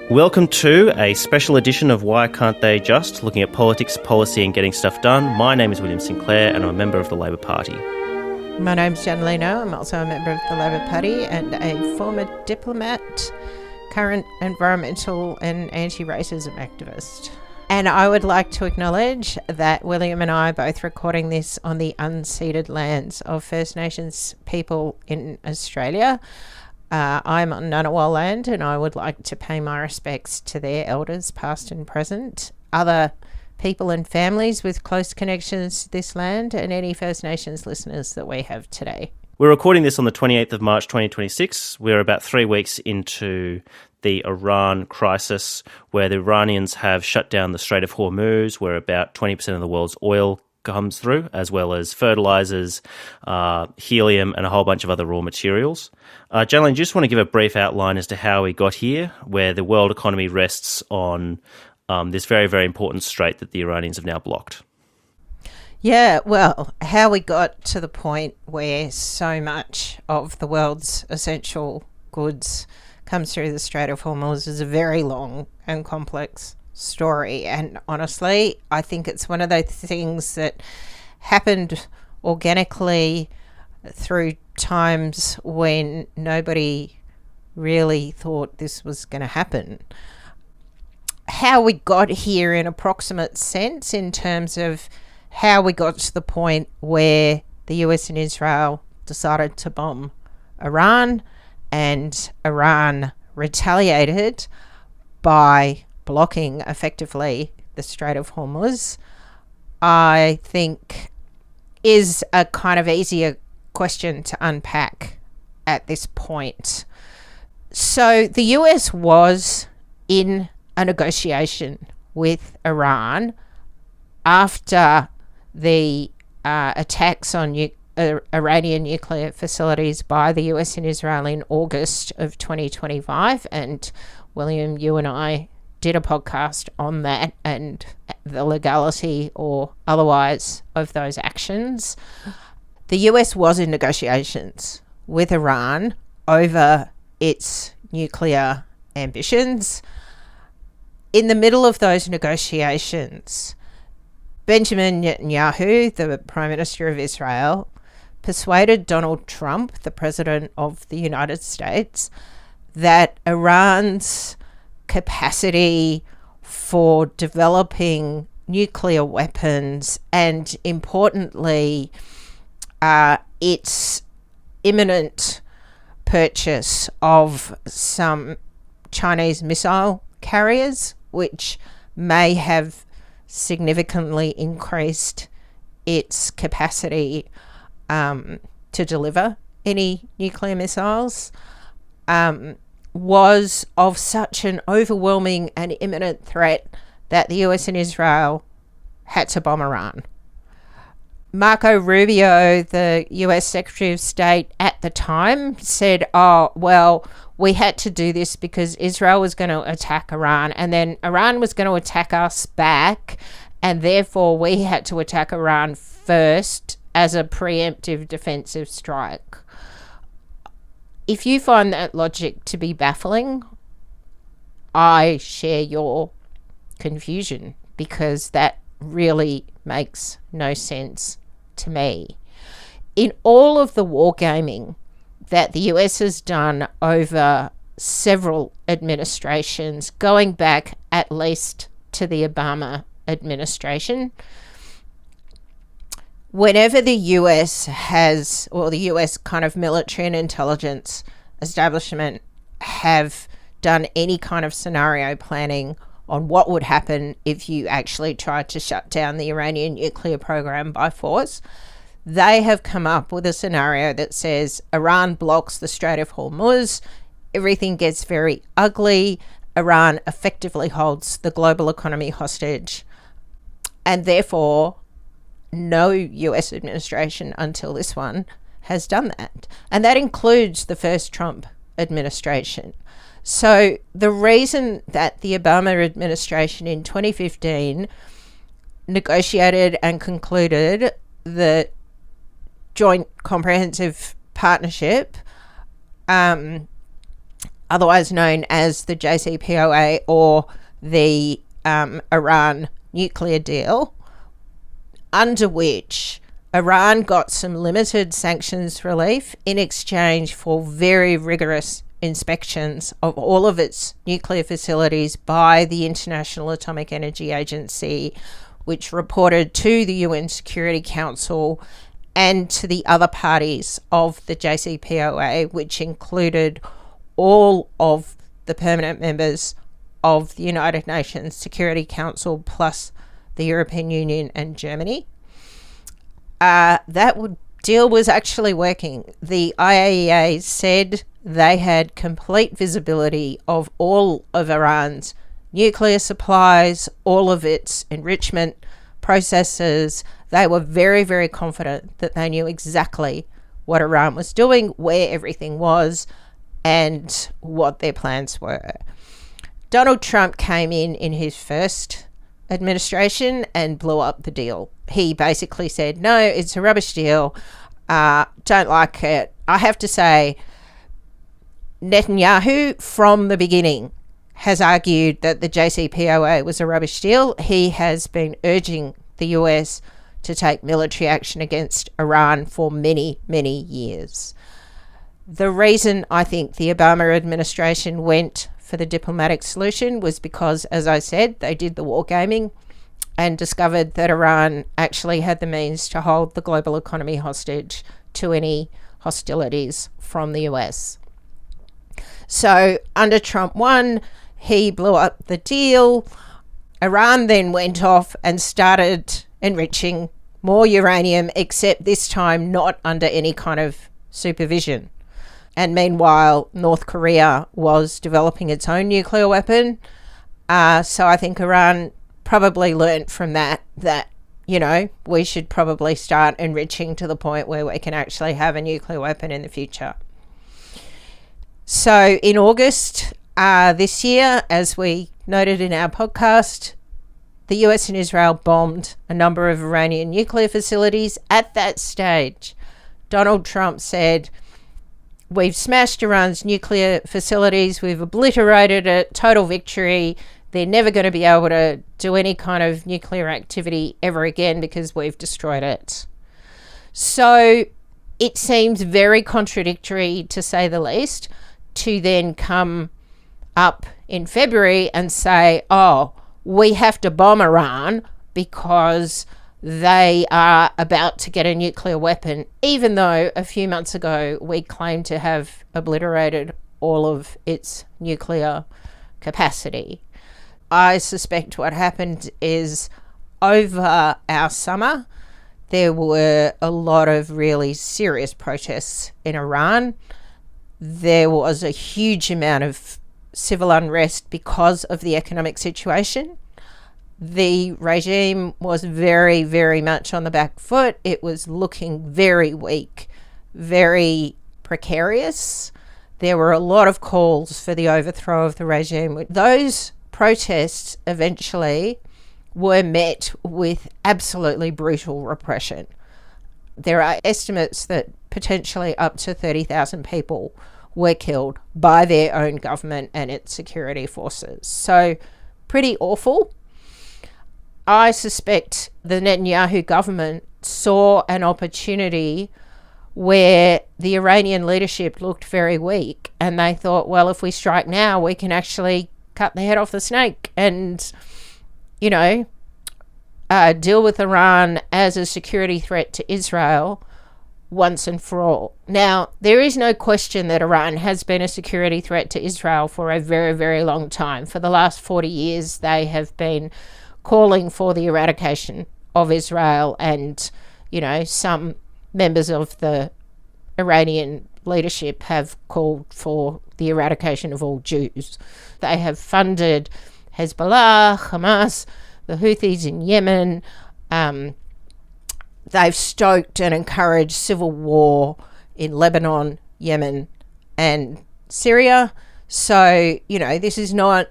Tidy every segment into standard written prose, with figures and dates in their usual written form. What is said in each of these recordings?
Welcome to a special edition of Why Can't They Just, looking at politics, policy and getting stuff done. My name is William Sinclair and I'm a member of the Labor Party. My name's Janaline. I'm also a member of the Labor Party and a former diplomat, current environmental and anti-racism activist. And I would like to acknowledge that William and I are both recording this on the unceded lands of First Nations people in Australia. I'm on Ngunnawal land and I would like to pay my respects to their elders, past and present, other people and families with close connections to this land, and any First Nations listeners that we have today. We're recording this on the 28th of March 2026. We're about 3 weeks into the Iran crisis, where the Iranians have shut down the Strait of Hormuz, where about 20% of the world's oil comes through, as well as fertilizers, helium, and a whole bunch of other raw materials. Janaline, just want to give a brief outline as to how we got here, where the world economy rests on this very, very important strait that the Iranians have now blocked. Yeah, well, how we got to the point where so much of the world's essential goods comes through the Strait of Hormuz is a very long and complex story. And honestly, I think it's one of those things that happened organically through times when nobody really thought this was going to happen. How we got here in approximate sense, in terms of how we got to the point where the US and Israel decided to bomb Iran, and Iran retaliated by blocking effectively the Strait of Hormuz, I think is a kind of easier question to unpack at this point. So the US was in a negotiation with Iran after the attacks on Iranian nuclear facilities by the US and Israel in August of 2025. And William, you and I did a podcast on that and the legality or otherwise of those actions. The US was in negotiations with Iran over its nuclear ambitions. In the middle of those negotiations, Benjamin Netanyahu, the Prime Minister of Israel, persuaded Donald Trump, the President of the United States, that Iran's capacity for developing nuclear weapons and, importantly, its imminent purchase of some Chinese missile carriers, which may have significantly increased its capacity to deliver any nuclear missiles, was of such an overwhelming and imminent threat that the US and Israel had to bomb Iran. Marco Rubio, the US Secretary of State at the time, said, we had to do this because Israel was going to attack Iran, and then Iran was going to attack us back, and therefore we had to attack Iran first as a preemptive defensive strike. If you find that logic to be baffling, I share your confusion, because that really makes no sense to me. In all of the wargaming that the US has done over several administrations, going back at least to the Obama administration, whenever the US has, or the US kind of military and intelligence establishment have done any kind of scenario planning on what would happen if you actually tried to shut down the Iranian nuclear program by force, they have come up with a scenario that says Iran blocks the Strait of Hormuz, everything gets very ugly, Iran effectively holds the global economy hostage, and therefore no US administration until this one has done that. And that includes the first Trump administration. So the reason that the Obama administration in 2015 negotiated and concluded the Joint Comprehensive Partnership otherwise known as the JCPOA or the Iran nuclear deal, under which Iran got some limited sanctions relief in exchange for very rigorous inspections of all of its nuclear facilities by the International Atomic Energy Agency, which reported to the UN Security Council and to the other parties of the JCPOA, which included all of the permanent members of the United Nations Security Council plus the European Union and Germany. That deal was actually working. The IAEA said they had complete visibility of all of Iran's nuclear supplies, all of its enrichment processes. They were very, very confident that they knew exactly what Iran was doing, where everything was, and what their plans were. Donald Trump came in his first administration and blew up the deal. He basically said, no, it's a rubbish deal. Don't like it. I have to say, Netanyahu, from the beginning, has argued that the JCPOA was a rubbish deal. He has been urging the US to take military action against Iran for many, many years. The reason I think the Obama administration went for the diplomatic solution was because, as I said, they did the wargaming and discovered that Iran actually had the means to hold the global economy hostage to any hostilities from the US. So under Trump 1, he blew up the deal. Iran then went off and started enriching more uranium, except this time not under any kind of supervision. And meanwhile, North Korea was developing its own nuclear weapon. So I think Iran probably learnt from that, you know, we should probably start enriching to the point where we can actually have a nuclear weapon in the future. So in August this year, as we noted in our podcast, the US and Israel bombed a number of Iranian nuclear facilities. At that stage, Donald Trump said, we've smashed Iran's nuclear facilities, we've obliterated it, total victory. They're never going to be able to do any kind of nuclear activity ever again because we've destroyed it. So it seems very contradictory, to say the least, to then come up in February and say, oh, we have to bomb Iran because they are about to get a nuclear weapon, even though a few months ago we claimed to have obliterated all of its nuclear capacity. I suspect what happened is over our summer, there were a lot of really serious protests in Iran. There was a huge amount of civil unrest because of the economic situation. The regime was very, very much on the back foot. It was looking very weak, very precarious. There were a lot of calls for the overthrow of the regime. Those protests eventually were met with absolutely brutal repression. There are estimates that potentially up to 30,000 people were killed by their own government and its security forces. So pretty awful. I suspect the Netanyahu government saw an opportunity where the Iranian leadership looked very weak, and they thought, well, if we strike now, we can actually cut the head off the snake and, you know, deal with Iran as a security threat to Israel once and for all. Now, there is no question that Iran has been a security threat to Israel for a very, very long time. For the last 40 years, they have been calling for the eradication of Israel, and, you know, some members of the Iranian leadership have called for the eradication of all Jews. They have funded Hezbollah, Hamas, the Houthis in Yemen. They've stoked and encouraged civil war in Lebanon, Yemen, and Syria. So, you know, this is not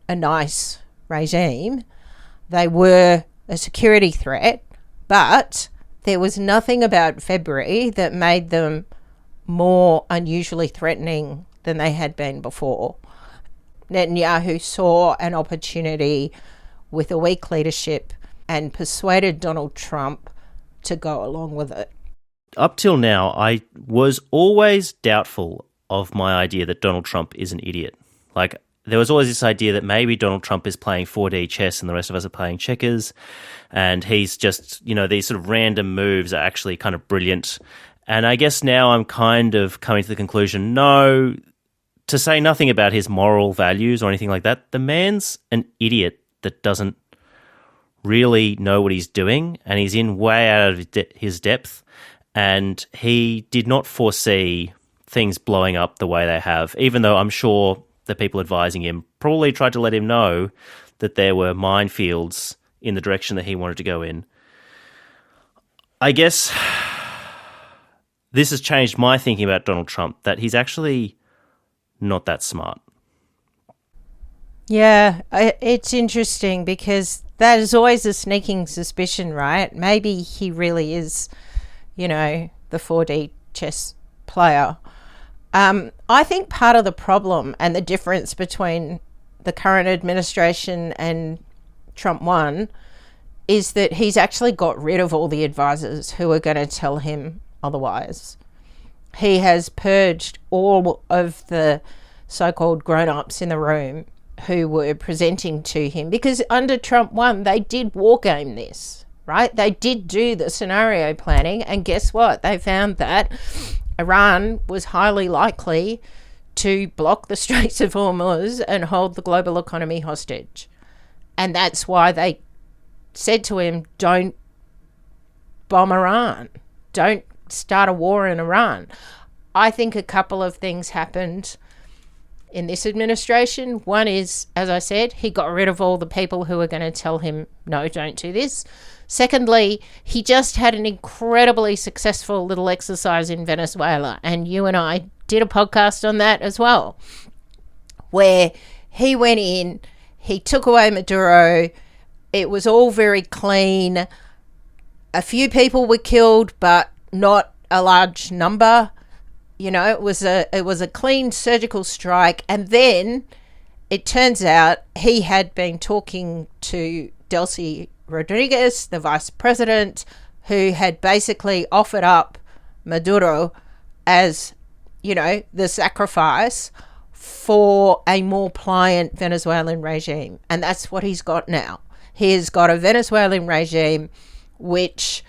a nice regime. They were a security threat, but there was nothing about February that made them more unusually threatening than they had been before. Netanyahu saw an opportunity with a weak leadership and persuaded Donald Trump to go along with it. Up till now, I was always doubtful of my idea that Donald Trump is an idiot. Like, there was always this idea that maybe Donald Trump is playing 4D chess and the rest of us are playing checkers, and he's just, these sort of random moves are actually kind of brilliant. And I guess now I'm kind of coming to the conclusion, no, to say nothing about his moral values or anything like that, the man's an idiot that doesn't really know what he's doing, and he's in way out of his depth, and he did not foresee things blowing up the way they have, even though I'm sure the people advising him probably tried to let him know that there were minefields in the direction that he wanted to go in. I guess this has changed my thinking about Donald Trump, that he's actually not that smart. Yeah, it's interesting because that is always a sneaking suspicion, right? Maybe he really is, the 4D chess player. I think part of the problem and the difference between the current administration and Trump 1 is that he's actually got rid of all the advisors who are going to tell him otherwise. He has purged all of the so-called grown-ups in the room who were presenting to him, because under Trump 1, they did wargame this, right? They did do the scenario planning, and guess what? They found that Iran was highly likely to block the Straits of Hormuz and hold the global economy hostage. And that's why they said to him, don't bomb Iran. Don't start a war in Iran. I think a couple of things happened in this administration. One is, as I said, he got rid of all the people who were going to tell him, no, don't do this. Secondly, he just had an incredibly successful little exercise in Venezuela, and you and I did a podcast on that as well, where he went in, he took away Maduro, it was all very clean. A few people were killed, but not a large number. It was a clean surgical strike, and then it turns out he had been talking to Delcy Rodriguez, the vice president, who had basically offered up Maduro as, the sacrifice for a more pliant Venezuelan regime. And that's what he's got now. He has got a Venezuelan regime which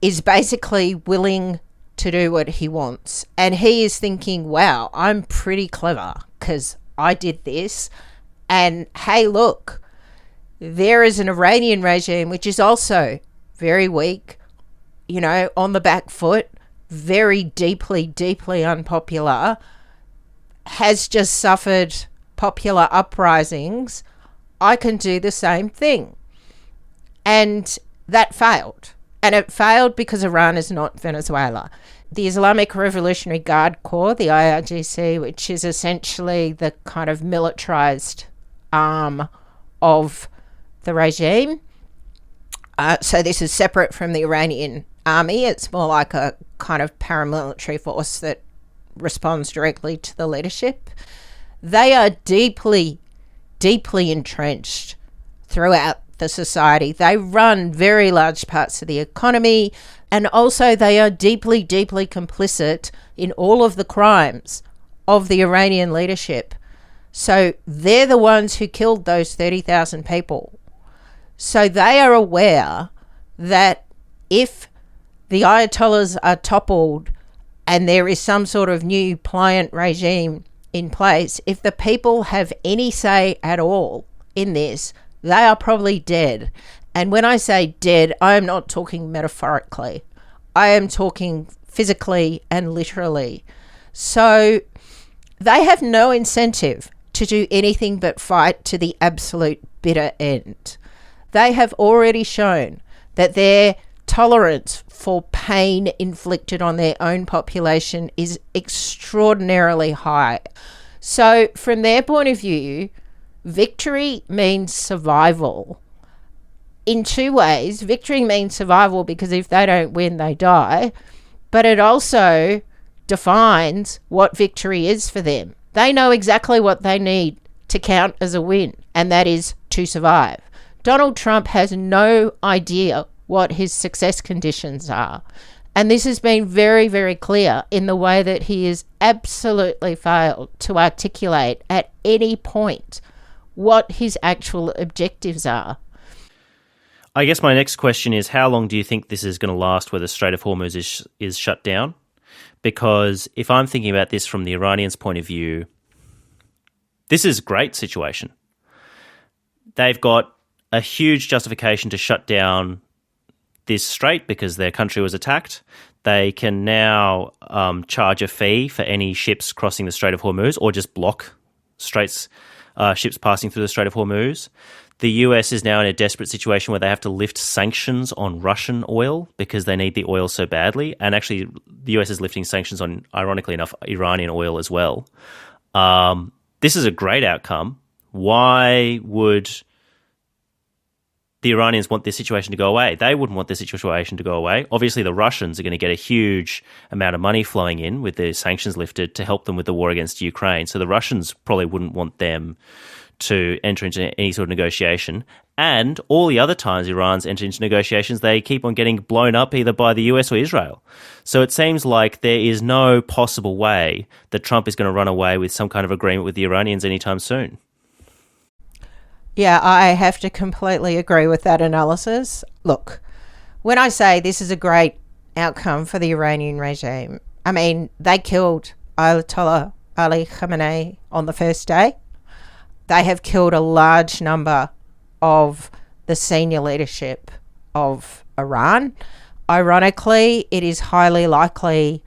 is basically willing to do what he wants. And he is thinking, wow, I'm pretty clever because I did this. And hey, look, there is an Iranian regime which is also very weak, on the back foot, very deeply, deeply unpopular, has just suffered popular uprisings. I can do the same thing. And that failed. And it failed because Iran is not Venezuela. The Islamic Revolutionary Guard Corps, the IRGC, which is essentially the kind of militarized arm of the regime. So this is separate from the Iranian army. It's more like a kind of paramilitary force that responds directly to the leadership. They are deeply, deeply entrenched throughout the society. They run very large parts of the economy, and also they are deeply, deeply complicit in all of the crimes of the Iranian leadership. So they're the ones who killed those 30,000 people. So they are aware that if the Ayatollahs are toppled and there is some sort of new pliant regime in place, if the people have any say at all in this, they are probably dead. And when I say dead, I am not talking metaphorically. I am talking physically and literally. So they have no incentive to do anything but fight to the absolute bitter end. They have already shown that their tolerance for pain inflicted on their own population is extraordinarily high. So from their point of view, victory means survival. In two ways, victory means survival because if they don't win, they die. But it also defines what victory is for them. They know exactly what they need to count as a win, and that is to survive. Donald Trump has no idea what his success conditions are. And this has been very, very clear in the way that he has absolutely failed to articulate at any point what his actual objectives are. I guess my next question is, how long do you think this is going to last where the Strait of Hormuz is shut down? Because if I'm thinking about this from the Iranians' point of view, this is a great situation. They've got a huge justification to shut down this strait because their country was attacked. They can now charge a fee for any ships crossing the Strait of Hormuz, or just block ships passing through the Strait of Hormuz. The US is now in a desperate situation where they have to lift sanctions on Russian oil because they need the oil so badly. And actually, the US is lifting sanctions on, ironically enough, Iranian oil as well. This is a great outcome. Why would the Iranians want this situation to go away? They wouldn't want this situation to go away. Obviously, the Russians are going to get a huge amount of money flowing in with the sanctions lifted to help them with the war against Ukraine. So the Russians probably wouldn't want them to enter into any sort of negotiation. And all the other times Iran's entered into negotiations, they keep on getting blown up either by the US or Israel. So it seems like there is no possible way that Trump is going to run away with some kind of agreement with the Iranians anytime soon. Yeah, I have to completely agree with that analysis. Look, when I say this is a great outcome for the Iranian regime, I mean, they killed Ayatollah Ali Khamenei on the first day. They have killed a large number of the senior leadership of Iran. Ironically, it is highly likely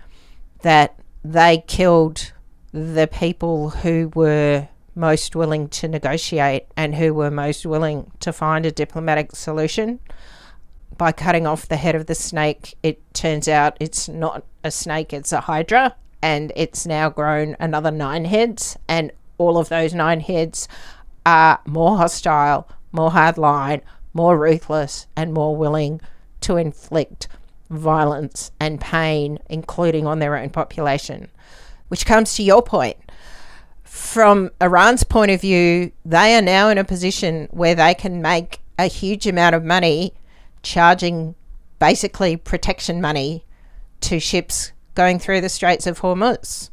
that they killed the people who were most willing to negotiate and who were most willing to find a diplomatic solution. By cutting off the head of the snake, it turns out it's not a snake, it's a hydra, and it's now grown another 9 heads, and all of those 9 heads are more hostile, more hardline, more ruthless, and more willing to inflict violence and pain, including on their own population. Which comes to your point. From Iran's point of view, they are now in a position where they can make a huge amount of money charging basically protection money to ships going through the Straits of Hormuz.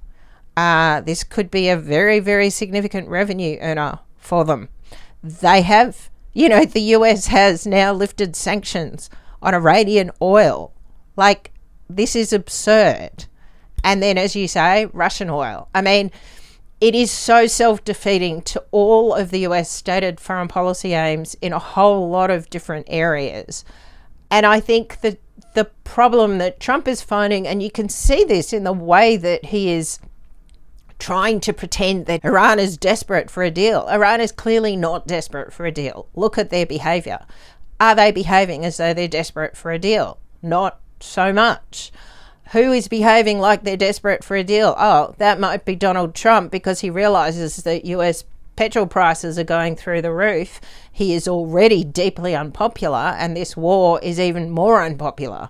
This could be a very, very significant revenue earner for them. They have, the US has now lifted sanctions on Iranian oil. Like, this is absurd. And then, as you say, Russian oil. I mean, it is so self-defeating to all of the US stated foreign policy aims in a whole lot of different areas. And I think that the problem that Trump is finding, and you can see this in the way that he is trying to pretend that Iran is desperate for a deal. Iran is clearly not desperate for a deal. Look at their behaviour. Are they behaving as though they're desperate for a deal? Not so much. Who is behaving like they're desperate for a deal? Oh, that might be Donald Trump, because he realises that US petrol prices are going through the roof. He is already deeply unpopular, and this war is even more unpopular.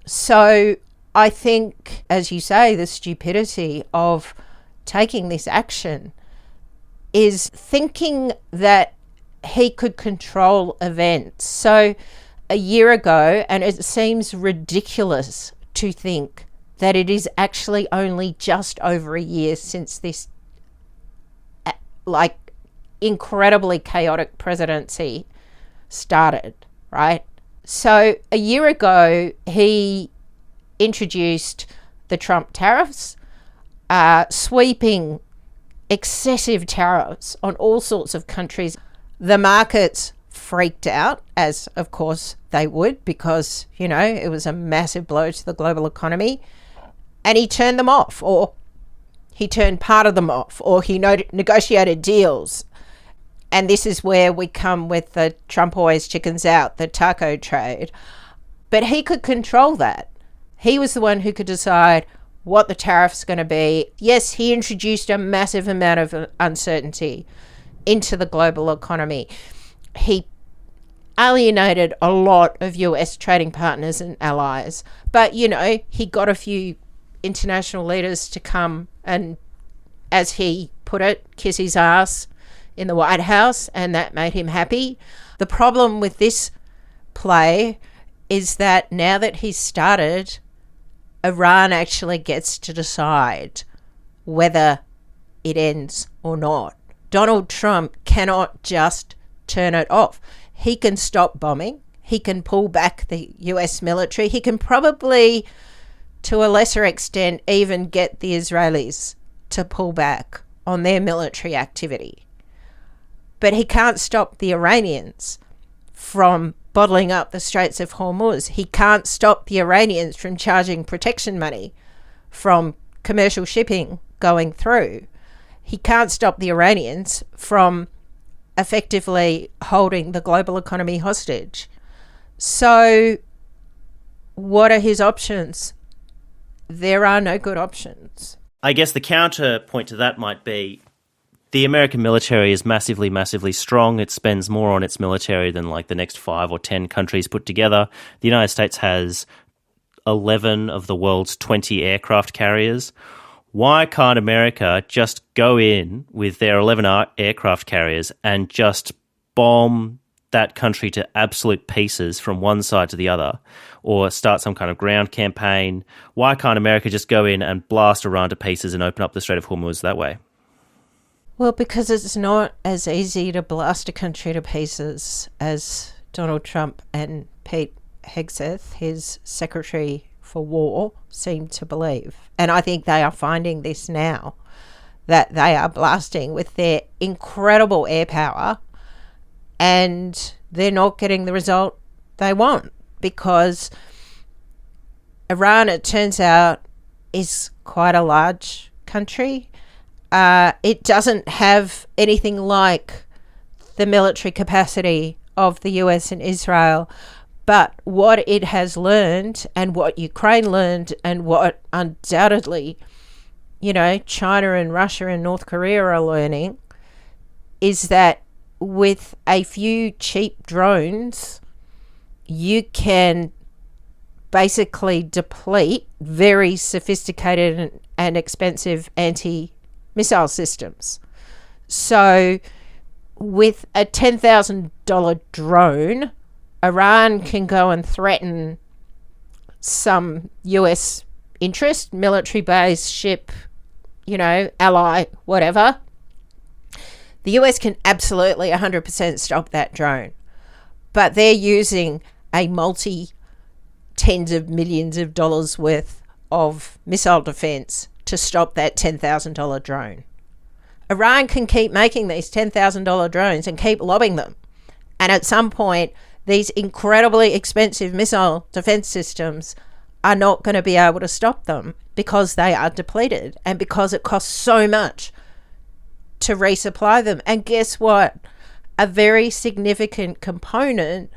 So I think, as you say, the stupidity of taking this action is thinking that he could control events. So a year ago, and it seems ridiculous to think that it is actually only just over a year since this incredibly chaotic presidency started, right? So a year ago, he introduced the Trump tariffs, sweeping excessive tariffs on all sorts of countries. The markets freaked out, as of course they would, because, it was a massive blow to the global economy. And he turned them off, or he turned part of them off, or he negotiated deals. And this is where we come with the Trump always chickens out, the taco trade. But he could control that. He was the one who could decide what the tariff's going to be. Yes, he introduced a massive amount of uncertainty into the global economy. He alienated a lot of US trading partners and allies. But, he got a few international leaders to come and, as he put it, kiss his ass in the White House, and that made him happy. The problem with this play is that now that he's started, Iran actually gets to decide whether it ends or not. Donald Trump cannot just turn it off. He can stop bombing. He can pull back the US military. He can probably, to a lesser extent, even get the Israelis to pull back on their military activity. But he can't stop the Iranians from bottling up the Straits of Hormuz. He can't stop the Iranians from charging protection money from commercial shipping going through. He can't stop the Iranians from effectively holding the global economy hostage. So what are his options? There are no good options. I guess the counterpoint to that might be the American military is massively, massively strong. It spends more on its military than like the next 5 or 10 countries put together. The United States has 11 of the world's 20 aircraft carriers. Why can't America just go in with their 11 aircraft carriers and just bomb that country to absolute pieces from one side to the other, or start some kind of ground campaign? Why can't America just go in and blast Iran to pieces and open up the Strait of Hormuz that way? Well, because it's not as easy to blast a country to pieces as Donald Trump and Pete Hegseth, his Secretary for War, seem to believe. And I think they are finding this now, that they are blasting with their incredible air power and they're not getting the result they want, because Iran, it turns out, is quite a large country. It doesn't have anything like the military capacity of the US and Israel, but what it has learned, and what Ukraine learned, and what undoubtedly, China and Russia and North Korea are learning, is that with a few cheap drones, you can basically deplete very sophisticated and expensive anti-missile systems. So with a $10,000 drone, Iran can go and threaten some US interest, military base, ship, ally, whatever. The US can absolutely 100% stop that drone. But they're using a multi-tens of millions of dollars worth of missile defense to stop that $10,000 drone. Iran can keep making these $10,000 drones and keep lobbing them. And at some point, these incredibly expensive missile defense systems are not going to be able to stop them, because they are depleted and because it costs so much to resupply them. And guess what? A very significant component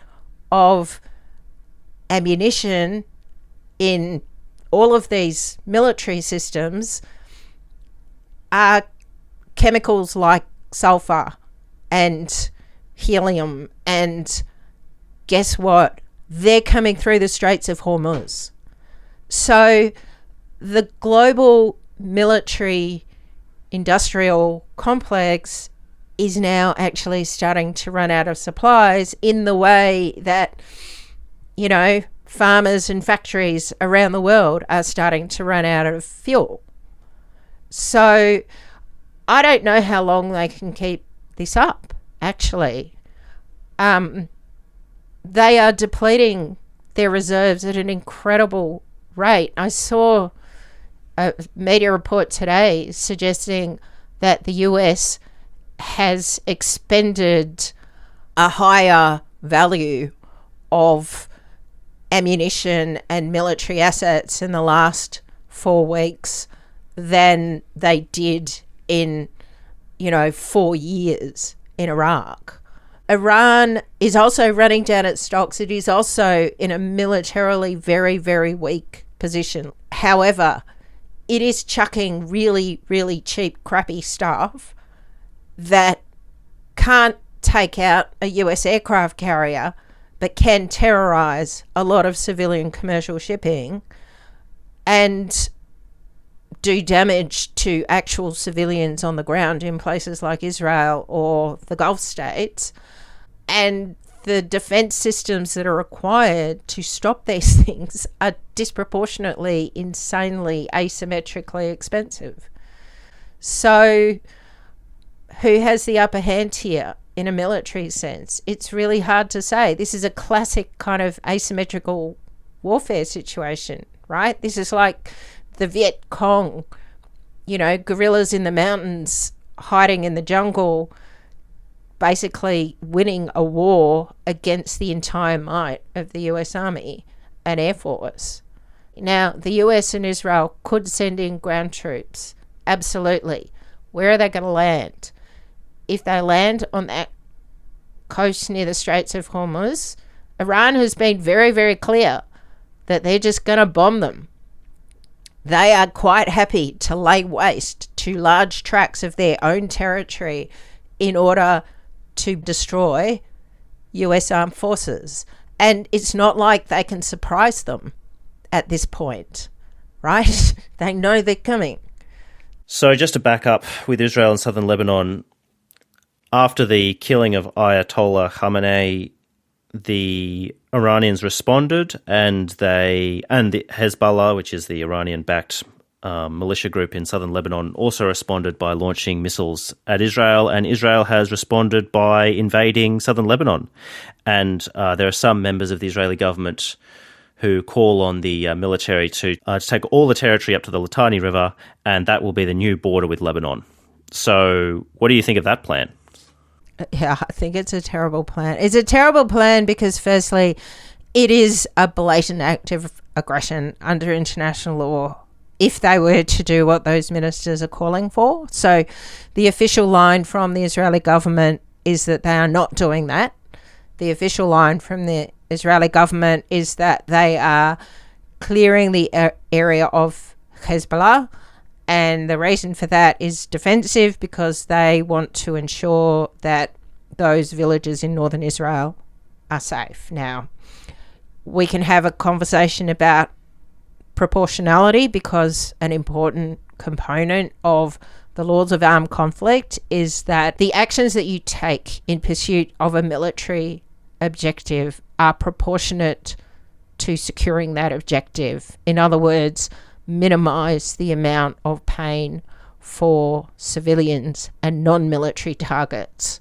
of ammunition in all of these military systems are chemicals like sulfur and helium, and guess what? They're coming through the Straits of Hormuz. So the global military industrial complex is now actually starting to run out of supplies, in the way that, farmers and factories around the world are starting to run out of fuel. So I don't know how long they can keep this up, actually. They are depleting their reserves at an incredible rate. I saw a media report today suggesting that the US has expended a higher value of ammunition and military assets in the last 4 weeks than they did in, 4 years in Iraq. Iran is also running down its stocks. It is also in a militarily very, very weak position. However, it is chucking really, really cheap, crappy stuff that can't take out a US aircraft carrier, but can terrorize a lot of civilian commercial shipping. And do damage to actual civilians on the ground in places like Israel or the Gulf states. And the defense systems that are required to stop these things are disproportionately, insanely, asymmetrically expensive. So who has the upper hand here in a military sense? It's really hard to say. This is a classic kind of asymmetrical warfare situation, right? This is like the Viet Cong, guerrillas in the mountains hiding in the jungle, basically winning a war against the entire might of the US Army and Air Force. Now, the US and Israel could send in ground troops. Absolutely. Where are they going to land? If they land on that coast near the Straits of Hormuz, Iran has been very, very clear that they're just going to bomb them. They are quite happy to lay waste to large tracts of their own territory in order to destroy US armed forces. And it's not like they can surprise them at this point, right? They know they're coming. So just to back up with Israel and southern Lebanon, after the killing of Ayatollah Khamenei, the Iranians responded, and the Hezbollah, which is the Iranian-backed militia group in southern Lebanon, also responded by launching missiles at Israel, and Israel has responded by invading southern Lebanon. And there are some members of the Israeli government who call on the military to take all the territory up to the Litani River, and that will be the new border with Lebanon. So what do you think of that plan? Yeah, I think it's a terrible plan. It's a terrible plan because, firstly, it is a blatant act of aggression under international law if they were to do what those ministers are calling for. So the official line from the Israeli government is that they are not doing that. The official line from the Israeli government is that they are clearing the area of Hezbollah, and the reason for that is defensive, because they want to ensure that those villages in northern Israel are safe. Now, we can have a conversation about proportionality, because an important component of the laws of armed conflict is that the actions that you take in pursuit of a military objective are proportionate to securing that objective. In other words, minimize the amount of pain for civilians and non-military targets.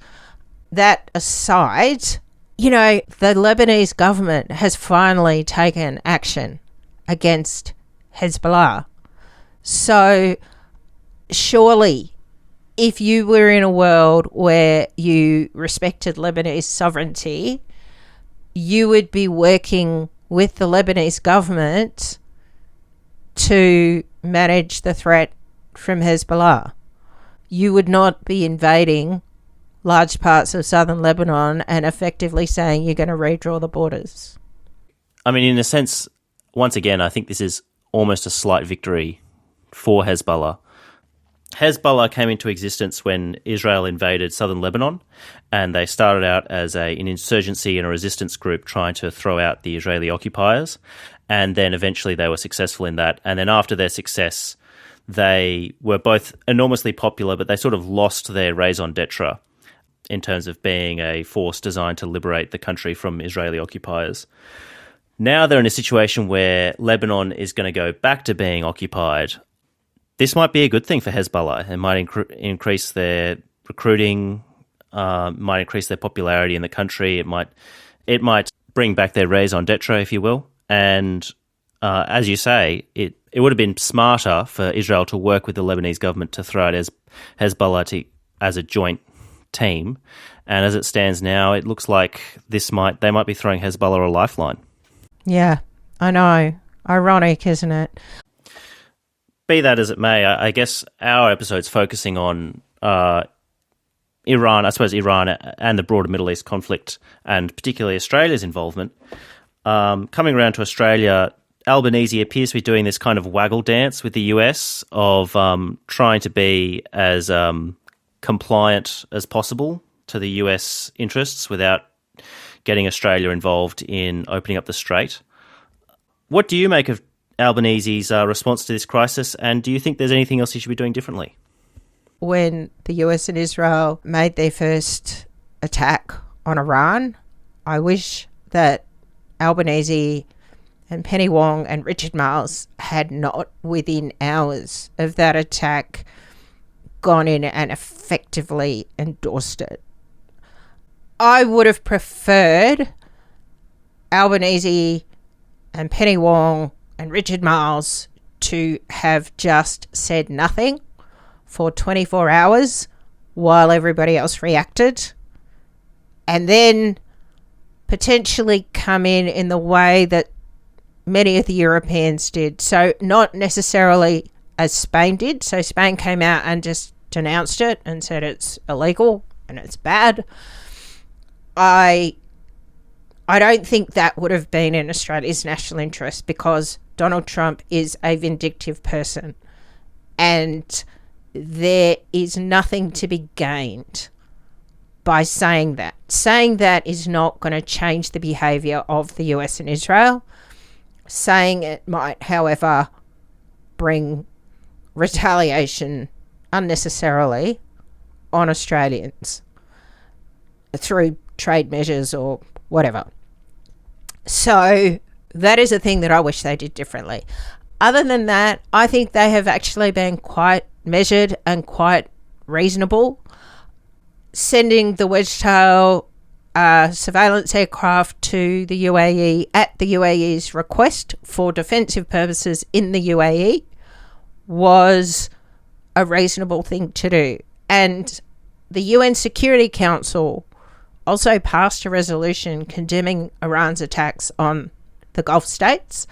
That aside, the Lebanese government has finally taken action against Hezbollah. So surely, if you were in a world where you respected Lebanese sovereignty, you would be working with the Lebanese government to manage the threat from Hezbollah. You would not be invading large parts of southern Lebanon and effectively saying you're going to redraw the borders. I mean, in a sense, once again, I think this is almost a slight victory for Hezbollah. Hezbollah came into existence when Israel invaded southern Lebanon, and they started out as an insurgency and a resistance group trying to throw out the Israeli occupiers, and then eventually they were successful in that. And then after their success, they were both enormously popular, but they sort of lost their raison d'etre in terms of being a force designed to liberate the country from Israeli occupiers. Now they're in a situation where Lebanon is going to go back to being occupied. This might be a good thing for Hezbollah. It might increase their recruiting, might increase their popularity in the country. It might bring back their raison d'etre, if you will. And as you say, it would have been smarter for Israel to work with the Lebanese government to throw out Hezbollah as a joint team. And as it stands now, it looks like they might be throwing Hezbollah a lifeline. Yeah, I know. Ironic, isn't it? Be that as it may, I guess our episode's focusing on Iran, I suppose Iran and the broader Middle East conflict, and particularly Australia's involvement. Coming around to Australia, Albanese appears to be doing this kind of waggle dance with the US of trying to be as compliant as possible to the US interests without getting Australia involved in opening up the strait. What do you make of Albanese's response to this crisis, and do you think there's anything else he should be doing differently? When the US and Israel made their first attack on Iran, I wish that Albanese and Penny Wong and Richard Marles had not, within hours of that attack, gone in and effectively endorsed it. I would have preferred Albanese and Penny Wong and Richard Marles to have just said nothing for 24 hours while everybody else reacted, and then potentially come in the way that many of the Europeans did. So not necessarily as Spain did. So Spain came out and just denounced it and said it's illegal and it's bad. I don't think that would have been in Australia's national interest, because Donald Trump is a vindictive person and there is nothing to be gained by saying that. Saying that is not going to change the behaviour of the US and Israel. Saying it might, however, bring retaliation unnecessarily on Australians through trade measures or whatever. So that is a thing that I wish they did differently. Other than that, I think they have actually been quite measured and quite reasonable. Sending the Wedgetail surveillance aircraft to the UAE at the UAE's request for defensive purposes in the UAE was a reasonable thing to do. And the UN Security Council also passed a resolution condemning Iran's attacks on the Gulf states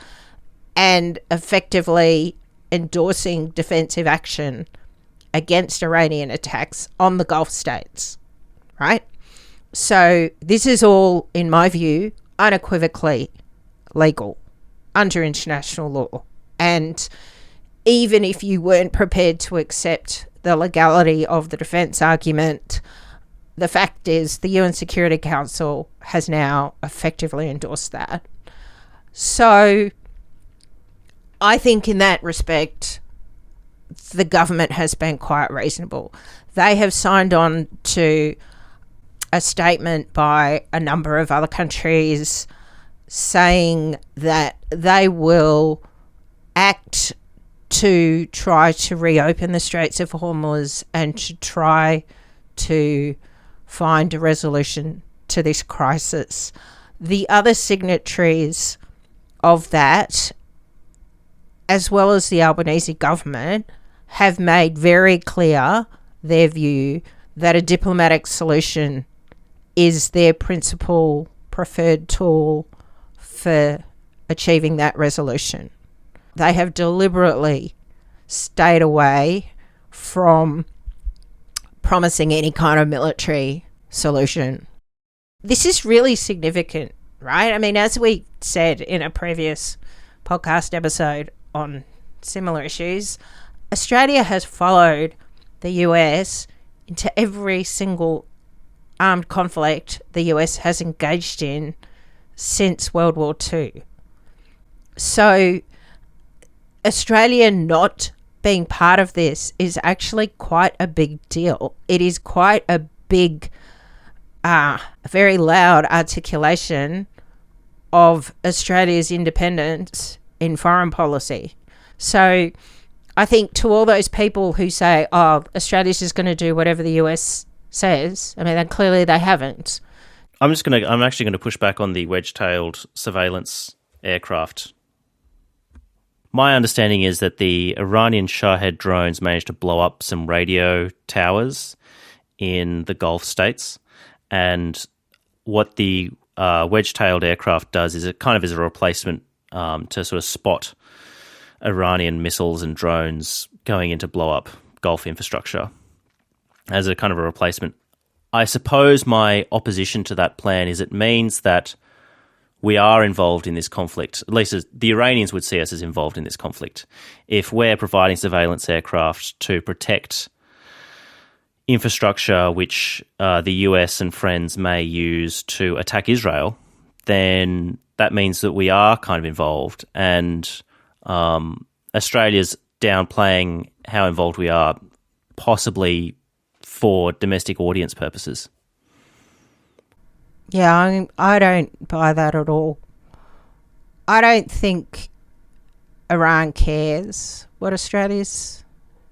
and effectively endorsing defensive action against Iranian attacks on the Gulf states, right? So this is all, in my view, unequivocally legal under international law. And even if you weren't prepared to accept the legality of the defence argument, the fact is the UN Security Council has now effectively endorsed that. So I think in that respect, the government has been quite reasonable. They have signed on to a statement by a number of other countries saying that they will act to try to reopen the Straits of Hormuz and to try to find a resolution to this crisis. The other signatories of that, as well as the Albanese government, have made very clear their view that a diplomatic solution is their principal preferred tool for achieving that resolution. They have deliberately stayed away from promising any kind of military solution. This is really significant, right? I mean, as we said in a previous podcast episode on similar issues, Australia has followed the US into every single armed conflict the US has engaged in since World War II. So Australia not being part of this is actually quite a big deal. It is quite a big, very loud articulation of Australia's independence in foreign policy. So I think to all those people who say, oh, Australia's just going to do whatever the US says, I mean, then clearly they haven't. I'm actually going to push back on the wedge-tailed surveillance aircraft. My understanding is that the Iranian Shahed drones managed to blow up some radio towers in the Gulf states, and what the wedge-tailed aircraft does is it kind of is a replacement to sort of spot Iranian missiles and drones going in to blow up Gulf infrastructure as a kind of a replacement. I suppose my opposition to that plan is it means that we are involved in this conflict, at least as the Iranians would see us as involved in this conflict. If we're providing surveillance aircraft to protect infrastructure which the US and friends may use to attack Israel, then that means that we are kind of involved. And Australia's downplaying how involved we are, possibly for domestic audience purposes. Yeah, I don't buy that at all. I don't think Iran cares what Australia's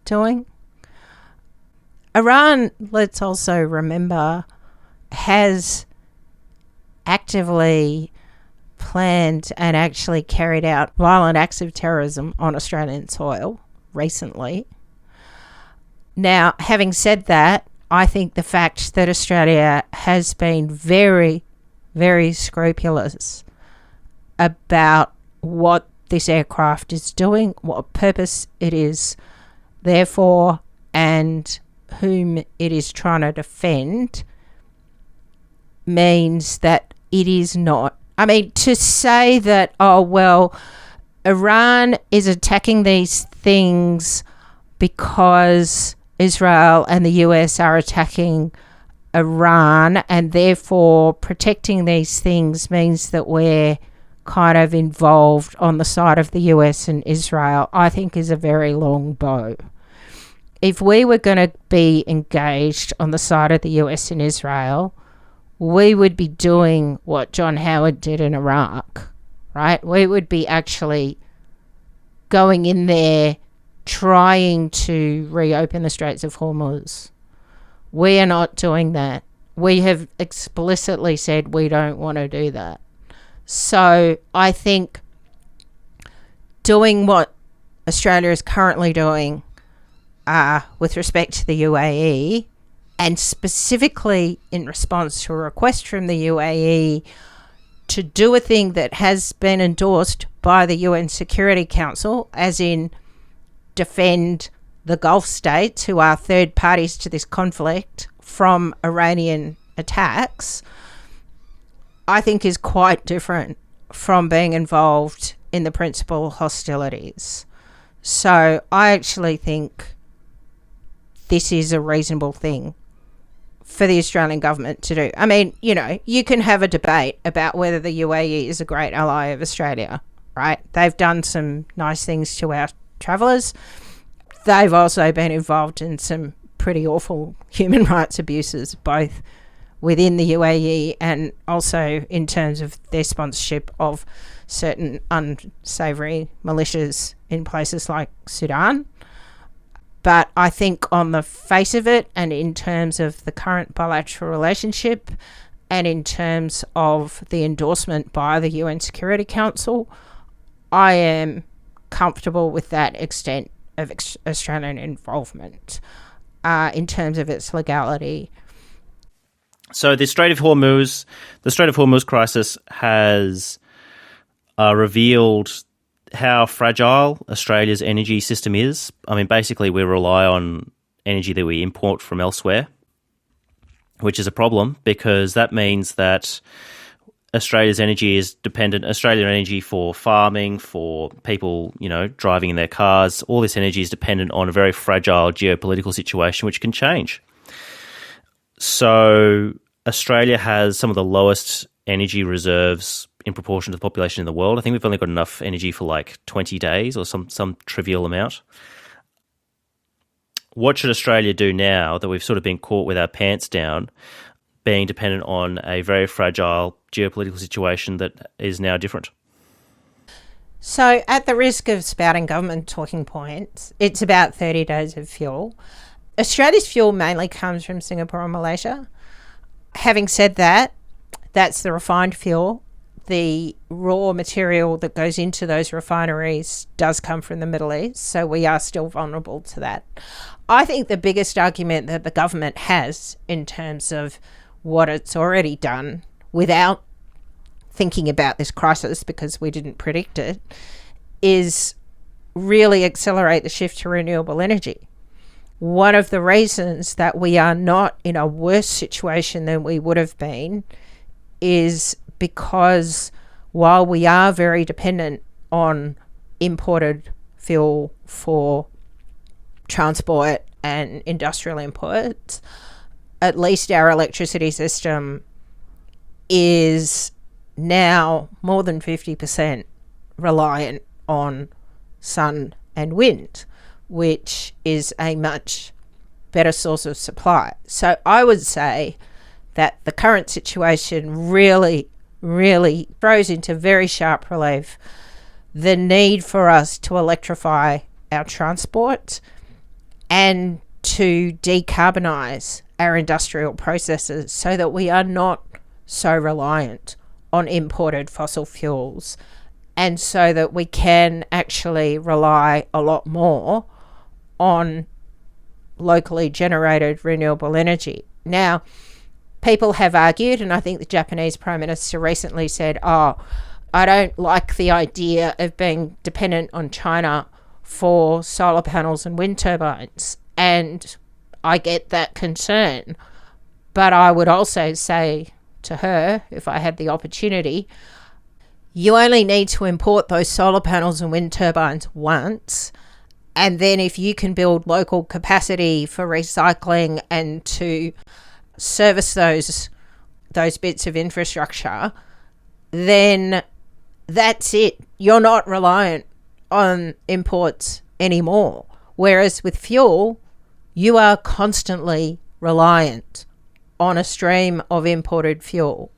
doing. Iran, let's also remember, has actively planned and actually carried out violent acts of terrorism on Australian soil recently. Now, having said that, I think the fact that Australia has been very, very scrupulous about what this aircraft is doing, what purpose it is there for, and whom it is trying to defend, means that it is not. I mean, to say that, oh, well, Iran is attacking these things because Israel and the US are attacking Iran, and therefore protecting these things means that we're kind of involved on the side of the US and Israel, I think is a very long bow. If we were going to be engaged on the side of the US and Israel, we would be doing what John Howard did in Iraq, right? We would be actually going in there trying to reopen the Straits of Hormuz. We are not doing that. We have explicitly said we don't want to do that. So I think doing what Australia is currently doing with respect to the UAE, and specifically in response to a request from the UAE to do a thing that has been endorsed by the UN Security Council, as in defend the Gulf states, who are third parties to this conflict, from Iranian attacks, I think is quite different from being involved in the principal hostilities. So I actually think this is a reasonable thing for the Australian government to do. I mean, you know, you can have a debate about whether the UAE is a great ally of Australia, right? They've done some nice things to our travellers. They've also been involved in some pretty awful human rights abuses, both within the UAE and also in terms of their sponsorship of certain unsavoury militias in places like Sudan. But I think on the face of it, and in terms of the current bilateral relationship, and in terms of the endorsement by the UN Security Council, I am comfortable with that extent of Australian involvement in terms of its legality. So the Strait of Hormuz crisis has revealed how fragile Australia's energy system is. I mean, basically, we rely on energy that we import from elsewhere, which is a problem because that means that Australia's energy is dependent. Australian energy for farming, for people, you know, driving in their cars, all this energy is dependent on a very fragile geopolitical situation, which can change. So Australia has some of the lowest energy reserves in proportion to the population in the world. I think we've only got enough energy for like 20 days or some trivial amount. What should Australia do now that we've sort of been caught with our pants down, being dependent on a very fragile geopolitical situation that is now different? So at the risk of spouting government talking points, it's about 30 days of fuel. Australia's fuel mainly comes from Singapore and Malaysia. Having said that, that's the refined fuel. The raw material that goes into those refineries does come from the Middle East, so we are still vulnerable to that. I think the biggest argument that the government has in terms of what it's already done without thinking about this crisis, because we didn't predict it, is really accelerate the shift to renewable energy. One of the reasons that we are not in a worse situation than we would have been is because while we are very dependent on imported fuel for transport and industrial imports, at least our electricity system is now more than 50% reliant on sun and wind, which is a much better source of supply. So I would say that the current situation really, really throws into very sharp relief the need for us to electrify our transport and to decarbonise our industrial processes so that we are not so reliant on imported fossil fuels, and so that we can actually rely a lot more on locally generated renewable energy. Now, people have argued, and I think the Japanese Prime Minister recently said, I don't like the idea of being dependent on China for solar panels and wind turbines. And I get that concern. But I would also say to her, if I had the opportunity, you only need to import those solar panels and wind turbines once. And then if you can build local capacity for recycling and to service those bits of infrastructure, then that's it. You're not reliant on imports anymore. Whereas with fuel, you are constantly reliant on a stream of imported fuel.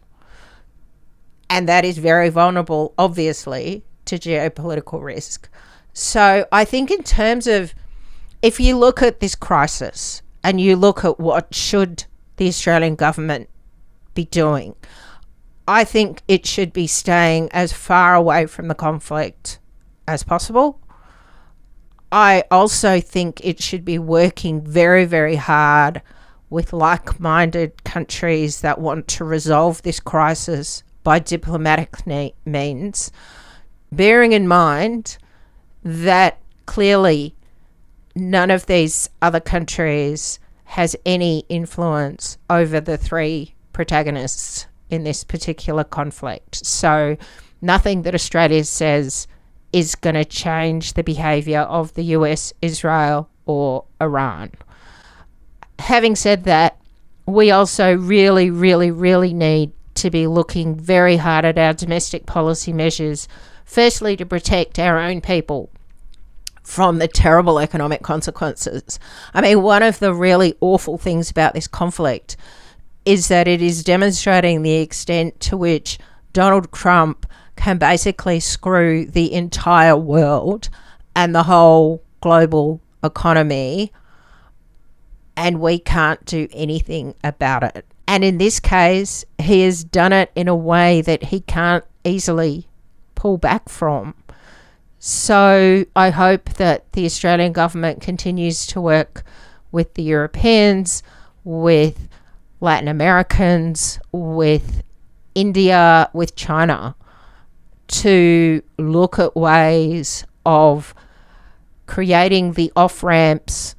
And that is very vulnerable, obviously, to geopolitical risk. So I think in terms of, if you look at this crisis and you look at what should the Australian government be doing, I think it should be staying as far away from the conflict as possible. I also think it should be working very, very hard with like-minded countries that want to resolve this crisis by diplomatic means, bearing in mind that clearly none of these other countries has any influence over the three protagonists in this particular conflict. So nothing that Australia says is going to change the behaviour of the US, Israel or Iran. Having said that, we also really, really, really need to be looking very hard at our domestic policy measures, firstly to protect our own people from the terrible economic consequences. I mean, one of the really awful things about this conflict is that it is demonstrating the extent to which Donald Trump can basically screw the entire world and the whole global economy, and we can't do anything about it. And in this case, he has done it in a way that he can't easily pull back from. So I hope that the Australian government continues to work with the Europeans, with Latin Americans, with India, with China, to look at ways of creating the off-ramps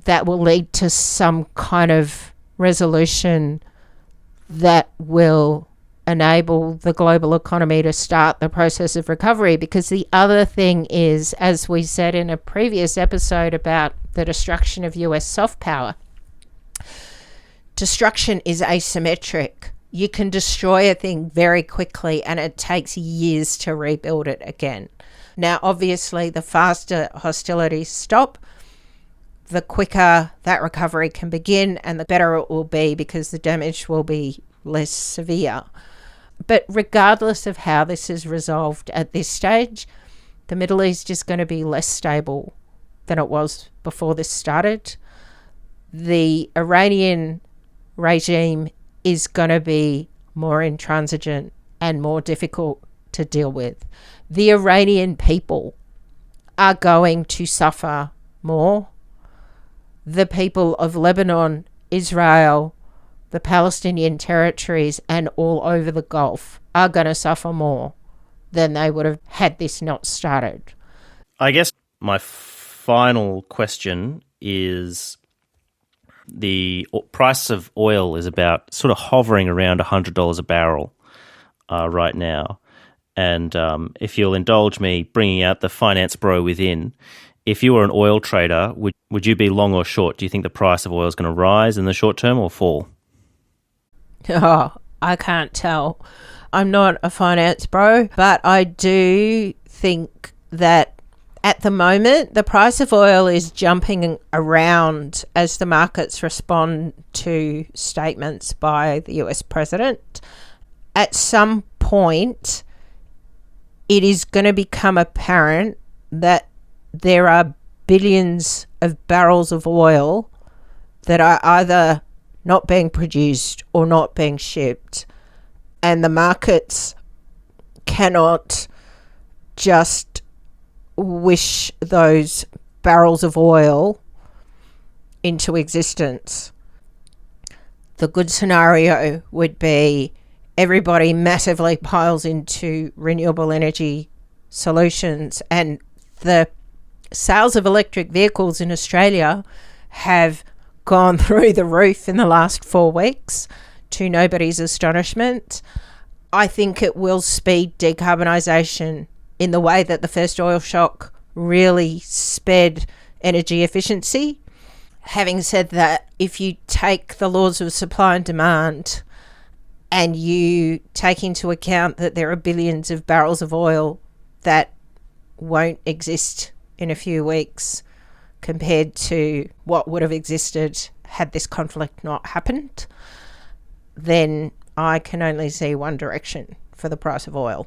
that will lead to some kind of resolution that will enable the global economy to start the process of recovery. Because the other thing is, as we said in a previous episode about the destruction of US soft power, destruction is asymmetric. You can destroy a thing very quickly and it takes years to rebuild it again. Now, obviously, the faster hostilities stop, the quicker that recovery can begin and the better it will be, because the damage will be less severe. But regardless of how this is resolved at this stage, the Middle East is going to be less stable than it was before this started. The Iranian regime is going to be more intransigent and more difficult to deal with. The Iranian people are going to suffer more. The people of Lebanon, Israel, the Palestinian territories, and all over the Gulf are going to suffer more than they would have had this not started. I guess my final question is, the price of oil is about sort of hovering around $100 a barrel right now. And if you'll indulge me bringing out the finance bro within, if you were an oil trader, would you be long or short? Do you think the price of oil is going to rise in the short term or fall? Oh, I can't tell. I'm not a finance bro, but I do think that At the moment, the price of oil is jumping around as the markets respond to statements by the US president. At some point, it is going to become apparent that there are billions of barrels of oil that are either not being produced or not being shipped, and the markets cannot just wish those barrels of oil into existence. The good scenario would be everybody massively piles into renewable energy solutions, and the sales of electric vehicles in Australia have gone through the roof in the last 4 weeks, to nobody's astonishment. I think it will speed decarbonisation in the way that the first oil shock really sped energy efficiency. Having said that, if you take the laws of supply and demand and you take into account that there are billions of barrels of oil that won't exist in a few weeks compared to what would have existed had this conflict not happened, then I can only see one direction for the price of oil.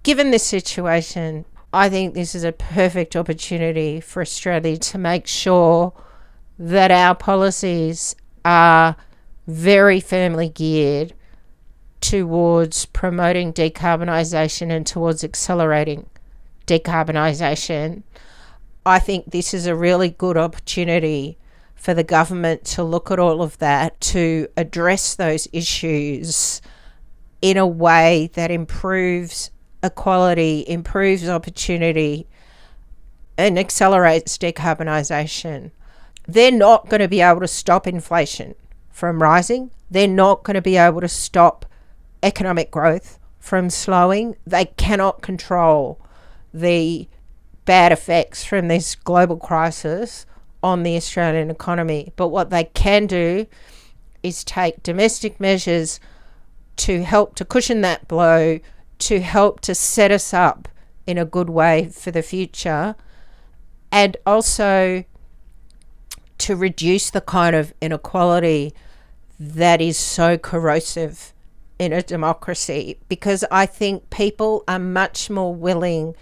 Given this situation, I think this is a perfect opportunity for Australia to make sure that our policies are very firmly geared towards promoting decarbonisation and towards accelerating decarbonisation. I think this is a really good opportunity for the government to look at all of that, to address those issues in a way that improves equality, improves opportunity, and accelerates decarbonisation. They're not going to be able to stop inflation from rising. They're not going to be able to stop economic growth from slowing. They cannot control the bad effects from this global crisis on the Australian economy. But what they can do is take domestic measures to help to cushion that blow, to help to set us up in a good way for the future, and also to reduce the kind of inequality that is so corrosive in a democracy, because I think people are much more willing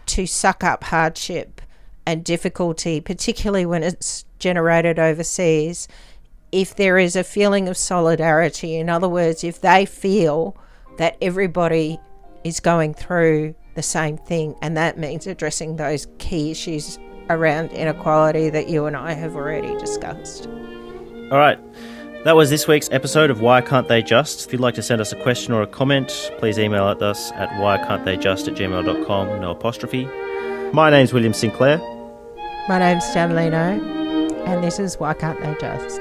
to suck up hardship and difficulty, particularly when it's generated overseas, if there is a feeling of solidarity. In other words, if they feel that everybody is going through the same thing, and that means addressing those key issues around inequality that you and I have already discussed. All right. That was this week's episode of Why Can't They Just? If you'd like to send us a question or a comment, please email at us at whycan'ttheyjust@gmail.com, no apostrophe. My name's William Sinclair. My name's Janaline, and this is Why Can't They Just?